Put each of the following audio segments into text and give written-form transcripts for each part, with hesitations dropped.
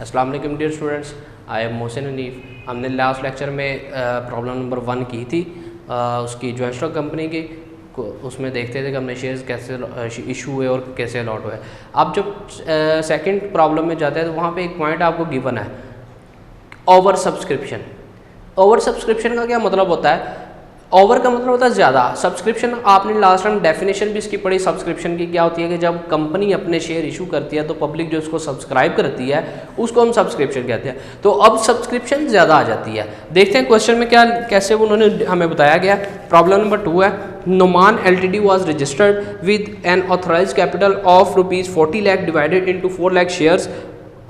अस्सलाम वालेकुम dear students, I am Mohsin Hanif. हमने लास्ट लेक्चर में प्रॉब्लम नंबर 1 की थी उसकी जॉइंट स्टॉक कंपनी की। उसमें देखते थे कि हमने शेयर्स कैसे इशू हुए और कैसे अलॉट हुए। अब जब सेकंड प्रॉब्लम में जाते हैं तो वहाँ पे एक पॉइंट आपको गिवन है, ओवर सब्सक्रिप्शन। ओवर सब्सक्रिप्शन का क्या मतलब होता है? ओवर का मतलब होता है ज़्यादा। सब्सक्रिप्शन आपने लास्ट टाइम डेफिनेशन भी इसकी पढ़ी सब्सक्रिप्शन की, क्या होती है कि जब कंपनी अपने शेयर इशू करती है तो पब्लिक जो उसको सब्सक्राइब करती है उसको हम सब्सक्रिप्शन कहते हैं। तो अब सब्सक्रिप्शन ज़्यादा आ जाती है। देखते हैं क्वेश्चन में क्या कैसे उन्होंने हमें बताया गया। प्रॉब्लम नंबर 2 है, Noman Ltd was registered with an authorized capital of rupees 40 lakh divided into 4 lakh shares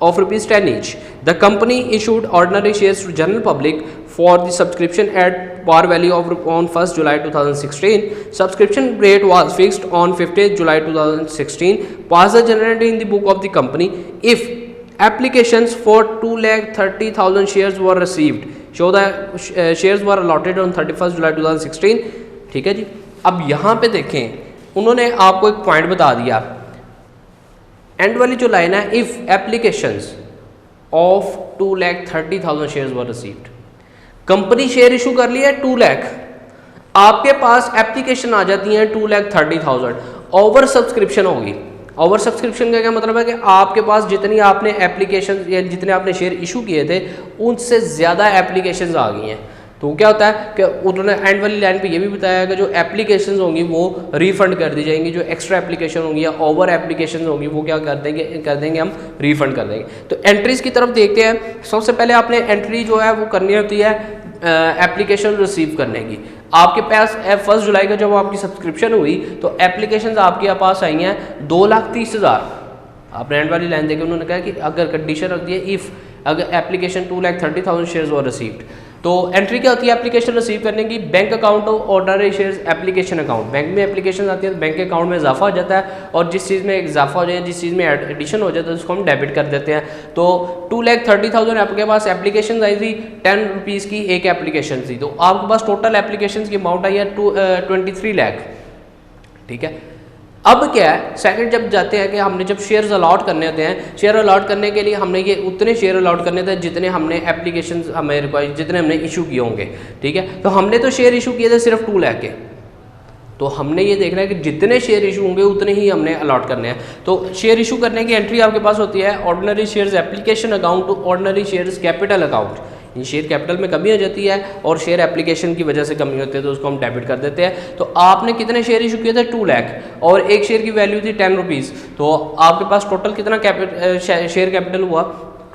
of rupees 10 each. The company issued ordinary shares to general public for the subscription at par value of on 1st July 2016. Subscription rate was fixed on 15th July 2016. Pass the generally in the book of the company. If applications for 2,30,000 shares were received, show the shares were allotted on 31st July 2016. ठीक है जी। अब यहाँ पे देखें, उन्होंने आपको एक point बता दिया। एंड वाली जो लाइन है, if applications of 2,30,000 shares were received. Company share issue कर लिया है 2 लाख, आपके पास एप्लीकेशन आ जाती है 2,30,000, ओवर सब्सक्रिप्शन होगी। ओवर सब्सक्रिप्शन का क्या मतलब है कि आपके पास जितनी आपने एप्लीकेशन या जितने आपने शेयर इशू किए थे उनसे ज़्यादा एप्लीकेशंस आ गई हैं। तो क्या होता है कि उन्होंने एंड वाली लाइन पे ये भी बताया कि जो एप्लीकेशंस होंगी वो रिफंड कर दी जाएंगी, जो एक्स्ट्रा एप्लीकेशन होंगी या ओवर एप्लीकेशंस होंगी वो क्या कर देंगे हम रिफंड कर देंगे। तो एंट्रीज की तरफ देखते हैं। सबसे पहले आपने एंट्री जो है वो करनी होती है एप्लीकेशन रिसीव करने की। आपके पास 1 जुलाई का जब आपकी सब्सक्रिप्शन हुई तो एप्लीकेशन आपके पास आई हैं 2,30,000। आपने एंड वाली लाइन देखी, उन्होंने कहा कि अगर कंडीशन रख दी है इफ़ अगर एप्लीकेशन 2,30,000 शेयर्स वर रिसीव्ड, तो एंट्री क्या होती है एप्लीकेशन रिसीव करने की? Bank account ordinary shares application account. Bank में एप्लीकेशन आती है तो बैंक के अकाउंट में इजाफा हो जाता है, और जिस चीज़ में इजाफा हो जाए, जिस चीज़ में एडिशन हो जाता है उसको हम डेबिट कर देते हैं। तो 2,30,000 आपके पास एप्लीकेशन आई थी, 10 रुपीज़ की एक एप्लीकेशन थी, तो आपके पास टोटल एप्लीकेशन की अमाउंट आई है 23 लाख। ठीक है। अब क्या है, सेकंड जब जाते हैं कि हमने जब शेयर्स अलॉट करने होते हैं, शेयर अलॉट करने के लिए हमने ये उतने शेयर अलॉट करने थे जितने हमने एप्लीकेशन हमें रिक्वायर जितने हमने इशू किए होंगे। ठीक है। तो हमने तो शेयर इशू किए थे सिर्फ 2 लाख के, तो हमने ये देखना है कि जितने शेयर इशू होंगे उतने ही हमने अलॉट करने हैं। तो शेयर इशू करने की एंट्री आपके पास होती है ordinary shares application account to ordinary shares capital account. Share capital में कमी आ जाती है और शेयर एप्लीकेशन की वजह से कमी होती है तो उसको हम डेबिट कर देते हैं। तो आपने कितने शेयर इशू किए थे? 2 लाख, और एक शेयर की वैल्यू थी 10 रुपीज़। तो आपके पास टोटल कितना शेयर कैपिटल हुआ?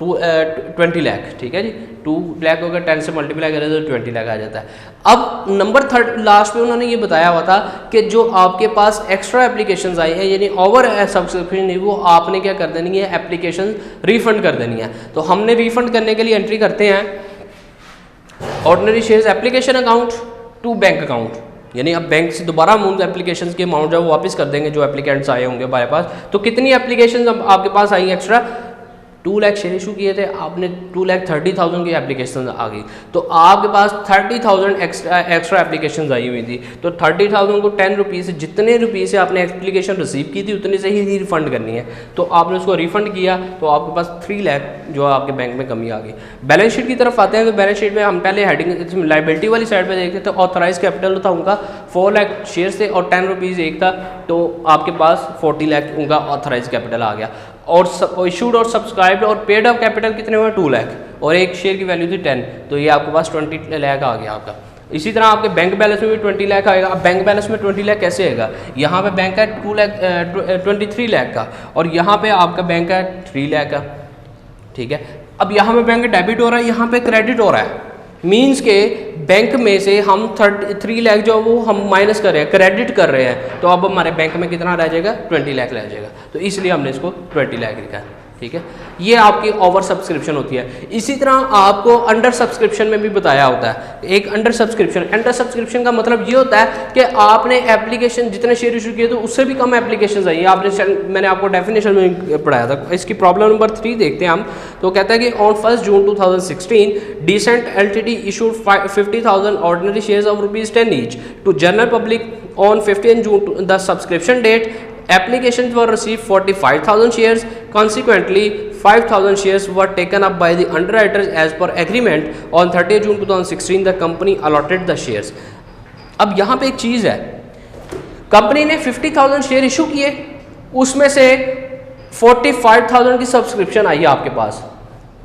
20 लाख। ठीक है जी। 2 लाख अगर 10 से मल्टीप्लाई करें तो 20 लाख आ जाता है। अब नंबर 3 लास्ट में उन्होंने ये बताया हुआ था कि जो आपके पास एक्स्ट्रा एप्लीकेशंस आई हैं यानी ओवर सब्सक्रिप्शन नहीं, वो आपने क्या कर देनी है? एप्लीकेशन रिफंड कर देनी है। तो हमने रिफंड करने के लिए एंट्री करते हैं ordinary shares application account to bank account, यानी अब बैंक से दोबारा हम उन एप्लीकेशंस के अमाउंट जो वापस कर देंगे जो एप्लीकेंट्स आए होंगे हमारे पास। तो कितनी एप्लीकेशंस आपके पास आई एक्स्ट्रा? 2 लाख शेयर इशू किए थे आपने, 2,30,000 की एप्लीकेशन आ गई, तो आपके पास 30,000 एक्स्ट्रा एप्लीकेशन आई हुई थी। तो 30,000 को 10 रुपीज़ से जितने रुपये से आपने एप्लीकेशन रिसीव की थी उतने से ही रिफंड करनी है। तो आपने उसको रिफंड किया तो आपके पास 3 लाख जो आपके बैंक में कमी आ गई। बैलेंस शीट की तरफ आते हैं तो बैलेंस शीट में हम पहले हेडिंग लाइबिलिटी वाली साइड पर देखते थे। ऑथराइज कैपिटल था उनका 4 लाख शेयर थे और 10 रुपीज़ एक था, तो आपके पास 40 लाख उनका ऑथराइज कैपिटल आ गया। और इशूड और सब्सक्राइब्ड और पेड अप कैपिटल कितने हुए? 2 लाख, और एक शेयर की वैल्यू थी 10, तो ये आपके पास 20 लाख आ गया आपका। इसी तरह आपके बैंक बैलेंस में भी 20 लाख आएगा। अब बैंक बैलेंस में 20 लाख कैसे आएगा? यहाँ पे बैंक है 23 लाख का, और यहाँ पे आपका बैंक है 3 लाख का। ठीक है। अब यहाँ पे बैंक डेबिट हो रहा है, यहाँ पे क्रेडिट हो रहा है, मीन्स के बैंक में से हम 3 लाख जो वो हम माइनस कर रहे हैं, क्रेडिट कर रहे हैं, तो अब हमारे बैंक में कितना रह जाएगा? 20 लाख रह जाएगा। तो इसलिए हमने इसको 20 लाख लिखा है। ठीक है। ये आपकी ओवर सब्सक्रिप्शन होती है। इसी तरह आपको अंडर सब्सक्रिप्शन में भी बताया होता है एक अंडर सब्सक्रिप्शन का मतलब ये होता है कि आपने एप्लीकेशन जितने शेयर इशू किए तो उससे भी कम एप्लीकेशन आई। मैंने आपको डेफिनेशन में पढ़ाया था। इसकी प्रॉब्लम नंबर 3 देखते हैं हम। तो कहता है कि on 1 June 2016 Decent LTD issued 50,000 ordinary shares of ₹10 each to general public on 15 June the subscription date. Applications were received 45,000 shares. Consequently, 55,000 shares were taken up by the underwriters as per agreement on 30 June 2016 the company allotted the shares। अब यहाँ पे एक चीज़ है, company ने 50,000 share issue किए, उसमें से 45,000 की सब्सक्रिप्शन आई है आपके पास,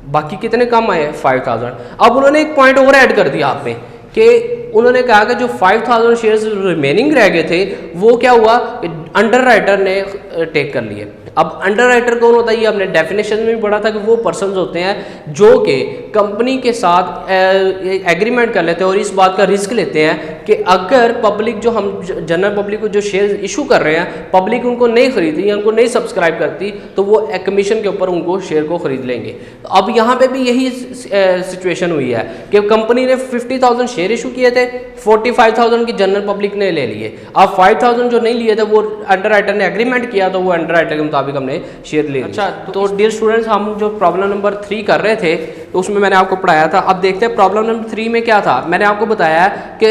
बाकी कितने कम आए 5,000। अब उन्होंने एक पॉइंट और ऐड कर दिया आप पे कि उन्होंने कहा कि जो 5,000 शेयर्स रिमेनिंग रह गए थे वो क्या हुआ, अंडर राइटर ने टेक कर लिए। अब अंडर राइटर कौन होता है, ये हमने डेफिनेशन में भी पढ़ा था कि वो पर्सन होते हैं जो कि कंपनी के साथ एग्रीमेंट कर लेते हैं और इस बात का रिस्क लेते हैं कि अगर पब्लिक जो हम जनरल पब्लिक को जो शेयर इशू कर रहे हैं, पब्लिक उनको नहीं खरीदती या उनको नहीं सब्सक्राइब करती तो वो कमीशन के ऊपर उनको शेयर को खरीद लेंगे। तो अब यहाँ पे भी यही सिचुएशन हुई है कि कंपनी ने 50,000 शेयर इशू किए थे, 45,000 की जनरल पब्लिक ने ले लिए। अब 5,000 जो नहीं लिए थे वो अंडर राइटर ने एग्रीमेंट किया तो वो अंडर राइटर के मुताबिक हमने शेयर ले। अच्छा, तो डियर स्टूडेंट्स, हम जो प्रॉब्लम नंबर 3 कर रहे थे तो उसमें मैंने आपको पढ़ाया था। अब देखते हैं प्रॉब्लम नंबर 3 में क्या था। मैंने आपको बताया कि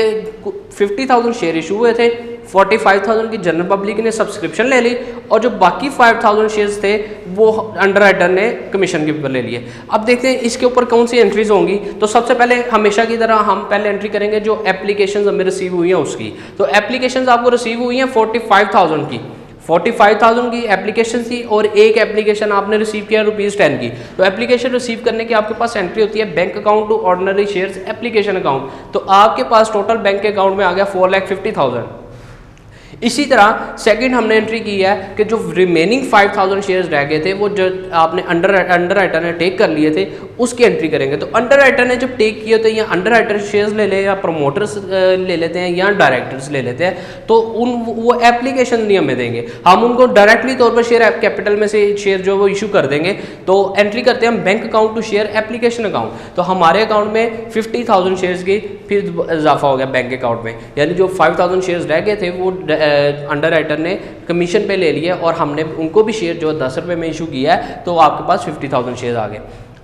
50,000 शेयर इशू हुए थे, 45,000 की जनरल पब्लिक ने सब्सक्रिप्शन ले ली और जो बाकी 5,000 शेयर्स थे वो अंडर राइटर ने कमीशन के ऊपर ले लिए। अब देखते हैं इसके ऊपर कौन सी एंट्रीज होंगी। तो सबसे पहले हमेशा की तरह हम पहले एंट्री करेंगे जो एप्लीकेशंस हमें रिसीव हुई हैं उसकी। तो एप्लीकेशंस आपको रिसीव हुई हैं 45,000 की, 45,000 की एप्लीकेशन थी और एक एप्लीकेशन आपने रिसीव किया ₹10 की। तो एप्लीकेशन रिसीव करने की आपके पास एंट्री होती है bank account to ordinary shares application account. तो आपके पास टोटल बैंक के अकाउंट में आ गया 4,50,000। इसी तरह सेकंड हमने एंट्री की है कि जो रिमेनिंग 5,000 शेयर्स रह गए थे वो जो आपने अंडर राइटर ने टेक कर लिए थे उसकी एंट्री करेंगे। तो अंडर राइटर ने जब टेक किए थे या अंडर राइटर शेयर्स ले ले या प्रमोटर्स ले लेते हैं या डायरेक्टर्स ले लेते हैं तो वो एप्लीकेशन नहीं हमें देंगे, हम उनको डायरेक्टली तौर पर शेयर कैपिटल में से शेयर जो वो इशू कर देंगे। तो एंट्री करते हैं हम bank account to share application account. तो हमारे अकाउंट में 50,000 शेयर्स की फिर इजाफा हो गया बैंक अकाउंट में, यानी जो 5,000 शेयर्स रह गए थे वो अंडर राइटर ने कमीशन पे ले लिया और हमने उनको भी शेयर जो 10 रुपये में इशू किया है तो आपके पास 50,000 शेयर आ गए।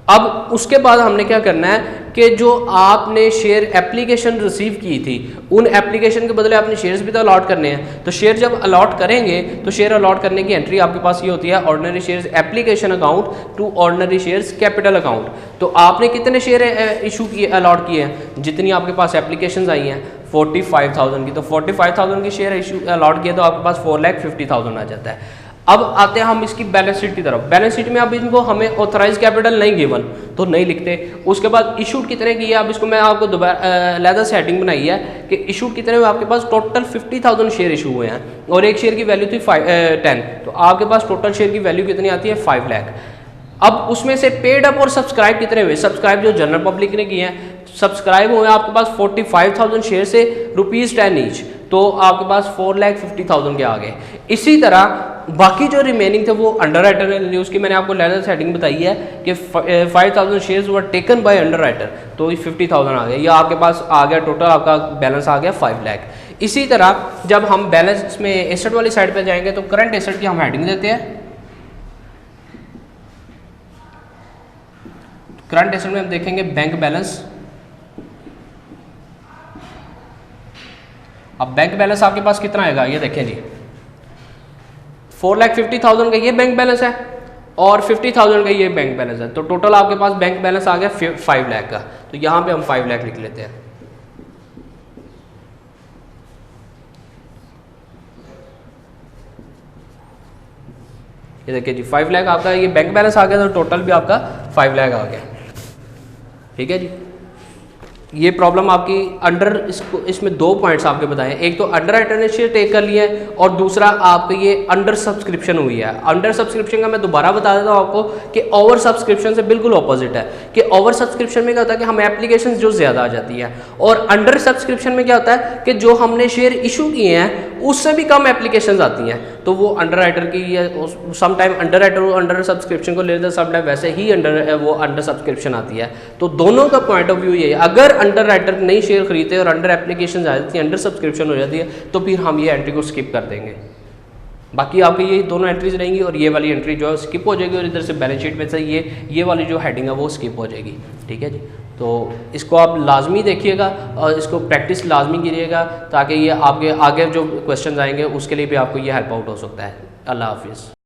अब उसके बाद हमने क्या करना है कि जो आपने शेयर एप्लीकेशन रिसीव की थी उन एप्लीकेशन के बदले आपने शेयर्स भी तो अलॉट करने हैं। तो शेयर जब अलॉट करेंगे तो शेयर अलॉट करने की एंट्री आपके पास ये होती है ordinary shares application account to ordinary shares capital account. तो आपने कितने शेयर इशू किए अलॉट किए हैं, जितनी आपके पास एप्लीकेशन आई हैं 45,000 की, तो 45,000 की शेयर इशू अलॉट किया तो आपके पास 4,50,000 आ जाता है। अब आते हैं हम इसकी बैलेंस शीट की तरफ। बैलेंस शीट में अब इनको हमें ऑथराइज कैपिटल नहीं गिवन तो नहीं लिखते। उसके बाद इशूड कितने की है, अब इसको मैं आपको दोबारा अलग से हेडिंग बनाई है कि इशूड कितने हुए। आपके पास टोटल 50,000 शेयर इशू हुए हैं और एक शेयर की वैल्यू थी 10, तो आपके पास टोटल शेयर की वैल्यू कितनी आती है 5 लाख। अब उसमें से पेड अप और सब्सक्राइब कितने हुए, सब्सक्राइब जो जनरल पब्लिक ने किए हैं सब्सक्राइब हुए आपके पास 45,000 शेयर से ₹10 ईच, तो आपके पास 4,50,000 के आ गए। इसी तरह बाकी जो रिमेनिंग थे वो अंडर राइटर ने ली, उसकी मैंने आपको लेटर सेटिंग बताई है कि 5,000 shares were taken by under writer, तो 50,000 आ गए। ये आपके पास आ गया, टोटल आपका बैलेंस आ गया 5 लाख। इसी तरह जब हम बैलेंस में एसेट वाली साइड पे जाएंगे तो करंट एसेट की हम हेडिंग देते हैं। करंट एसेट में हम देखेंगे बैंक बैलेंस। अब बैंक बैलेंस आपके पास कितना आएगा ये देखें जी, 4,50,000 का ये बैंक बैलेंस है और 50,000 का ये बैंक बैलेंस है, तो टोटल आपके पास बैंक बैलेंस आ गया 5 लाख का। तो यहां पे हम 5 लाख लिख लेते हैं। ये देखिए जी 5 लाख आपका ये बैंक बैलेंस आ गया, तो टोटल भी आपका 5 लाख आ गया। ठीक है जी, ये प्रॉब्लम आपकी अंडर इसमें 2 पॉइंट्स आपके बताए, एक तो अंडर राइटर ने शेयर टेक कर लिया है और दूसरा आपका ये अंडर सब्सक्रिप्शन हुई है। अंडर सब्सक्रिप्शन का मैं दोबारा बता देता हूँ आपको कि ओवर सब्सक्रिप्शन से बिल्कुल ऑपोजिट है कि ओवर सब्सक्रिप्शन में क्या होता है कि हम एप्लीकेशन जो ज़्यादा आ जाती है और अंडर सब्सक्रिप्शन में क्या होता है कि जो हमने शेयर इशू किए हैं उससे भी कम एप्लीकेशन आती हैं, तो वो अंडर राइटर की some time underwriter under subscription को ले लेते हैं, सम टाइम वैसे ही वो अंडर सब्सक्रिप्शन आती है। तो दोनों का पॉइंट ऑफ व्यू ये है, अगर अंडर राइटर नई शेयर खरीदते हैं और अंडर एप्लीकेशन आ जाती है, अंडर सब्सक्रिप्शन हो जाती है, तो फिर हम ये एंट्री को स्किप कर देंगे। बाकी आपकी ये दोनों एंट्रीज रहेंगी और ये वाली एंट्री जो है स्किप हो जाएगी और इधर से बैलेंस शीट में से ये वाली जो हेडिंग है वो स्किप हो जाएगी। ठीक है जी, तो इसको आप लाजमी देखिएगा और इसको प्रैक्टिस लाजमी कीजिएगा ताकि ये आपके आगे जो क्वेश्चन आएंगे उसके लिए भी आपको ये हेल्प आउट हो सकता है। अल्लाह हाफिज़।